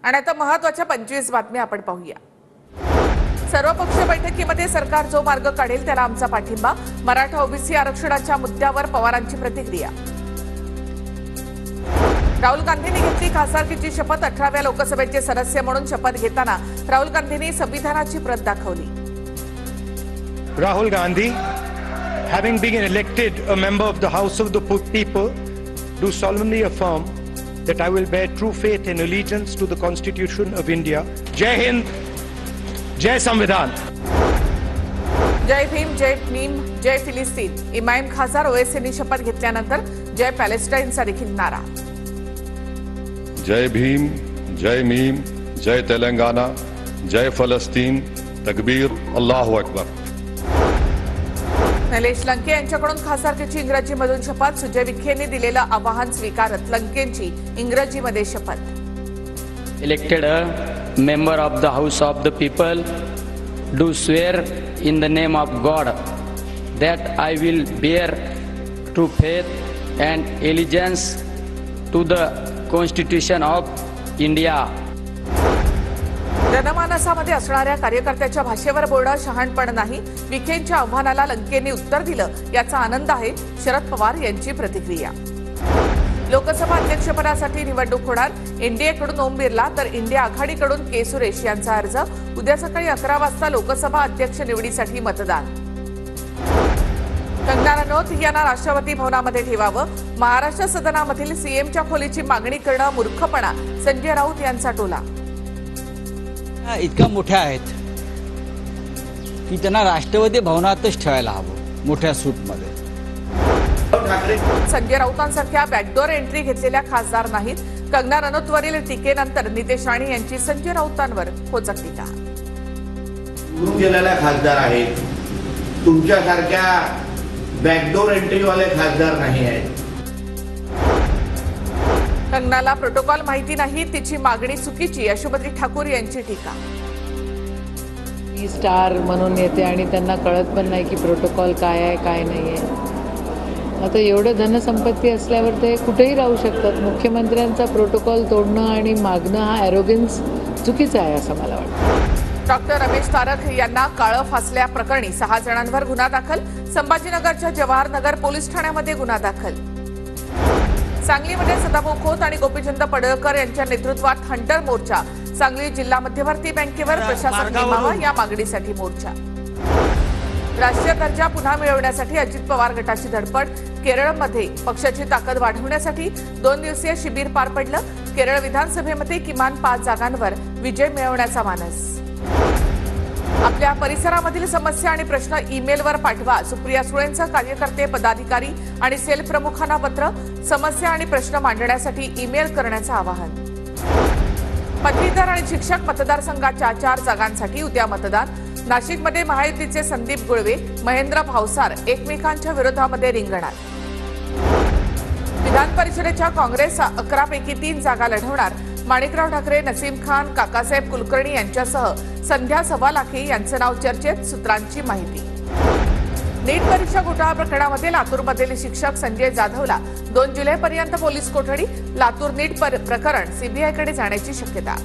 आणि आता महत्त्वाच्या 25 बातम्या आपण पाहूया। सर्वपक्षीय बैठकीमध्ये सरकार जो मार्ग काढेल त्याला आमचा पाठिंबा। मराठा ओबीसी आरक्षणाच्या मुद्द्यावर पवारांची प्रतिक्रिया। राहुल गांधींनी घेतली खासदारकीची शपथ। 18व्या लोकसभेचे सदस्य म्हणून शपथ घेताना राहुल गांधींनी संविधानाची प्रत दाखवली। Rahul Gandhi, having been elected a member of the House of the People, do solemnly affirm that I will bear true faith and allegiance to the Constitution of India. Jai Hind, Jai Samvidhan. Jai Bhim, Jai meme, जय फिलिस्तीन। इमाम खासदार ओवैसींनी शपथ घेतल्यानंतर जय पॅलेस्टाईनचा देखील नारा। जय भीम, जय meme, जय तेलंगाना, जय फलस्तीन, तकबीर, अल्लाहू अकबर। निलेश लंके यांच्याकडून खासदारकीची इंग्रजीमधून शपथ। सुजय विखेंनी दिलेलं आवाहन स्वीकारत लंकेंची इंग्रजीमध्ये शपथ। Elected a member of the house of the people, do swear in the name of God that I will bear true faith and allegiance to the Constitution of India. जनमानसामध्ये असणाऱ्या कार्यकर्त्याच्या भाषेवर बोलणं शहाणपण नाही। विखेंच्या आव्हानाला लंकेंनी उत्तर दिलं, याचा आनंद आहे। शरद पवार यांची प्रतिक्रिया। लोकसभा अध्यक्षपदासाठी निवडणूक होणार। एनडीएकडून ओम बिर्ला तर इंडिया आघाडीकडून के सुरेश यांचा अर्ज। उद्या सकाळी 11 वाजता लोकसभा अध्यक्ष निवडीसाठी मतदान। कंगना रनौत यांना राष्ट्रपती भवनामध्ये ठेवावं। महाराष्ट्र सदनामधील सीएमच्या खोलीची मागणी करणं मूर्खपणा, संजय राऊत यांचा टोला। इतक्या मोठ्या आहेत की त्यांना राष्ट्रपती भवनातच ठेवायला हवं, मोठ्या सूटमध्ये। संजय राऊतांसारख्या बॅकडोर एंट्री घेतलेल्या खासदार नाहीत। कंगना रनौतवरील टीकेनंतर नितेश राणे यांची संजय राऊतांवर खोचक टीका। निवडून गेलेल्या खासदार आहेत, तुमच्यासारख्या बॅकडोर एंट्रीवाले खासदार नाही आहेत। कंगनाला प्रोटोकॉल माहिती नाही, तिची मागणी चुकीची, यशोमती ठाकूर यांची टीका। मी स्टार म्हणून येते आणि त्यांना कळत पण नाही की प्रोटोकॉल काय आहे काय नाही आहे। आता एवढं धनसंपत्ती असल्यावर ते कुठेही राहू शकतात। मुख्यमंत्र्यांचा प्रोटोकॉल तोडणं आणि मागणं हा ॲरोगन्स चुकीचा आहे असं मला वाटतं। डॉक्टर रमेश तारक यांना काळं फासल्या प्रकरणी 6 जणांवर गुन्हा दाखल। संभाजीनगरच्या जवाहरनगर पोलीस ठाण्यामध्ये गुन्हा दाखल। सांगलीमध्ये सदाभाऊ खोत आणि गोपीचंद पडळकर यांच्या नेतृत्वात हंटर मोर्चा। सांगली जिल्हा मध्यवर्ती बँकेवर प्रशासन नेमावं या मागणीसाठी मोर्चा। राष्ट्रीय दर्जा पुन्हा मिळवण्यासाठी अजित पवार गटाची धडपड। केरळमध्ये पक्षाची ताकद वाढवण्यासाठी 2 दिवसीय शिबिर पार पडलं। केरळ विधानसभेमध्ये किमान 5 जागांवर विजय मिळवण्याचा मानस। आपल्या परिसरामधील समस्या आणि प्रश्न ईमेलवर पाठवा। सुप्रिया सुळेंचं कार्यकर्ते, पदाधिकारी आणि सेल प्रमुखांना पत्र। समस्या आणि प्रश्न मांडण्यासाठी ईमेल करण्याचं आवाहन। पदवीधर आणि शिक्षक मतदारसंघाच्या 4 जागांसाठी उद्या मतदान। नाशिकमध्ये महायुतीचे संदीप गुळवे, महेंद्र भावसार एकमेकांच्या विरोधामध्ये रिंगणात। विधान परिषदेच्या काँग्रेस 11 पैकी 3 जागा लढवणार। माणिकराव ठाकरे, नसीम खान, काकासाहेब कुलकर्णी यांच्यासह संध्या सवालाखे यांचं नाव चर्चेत, सूत्रांची माहिती। नीट परीक्षा घोटाळा प्रकरणामध्ये लातूरमधील शिक्षक संजय जाधवला 2 जुलैपर्यंत पोलीस कोठडी। लातूर नीट प्रकरण सीबीआयकडे जाण्याची शक्यता।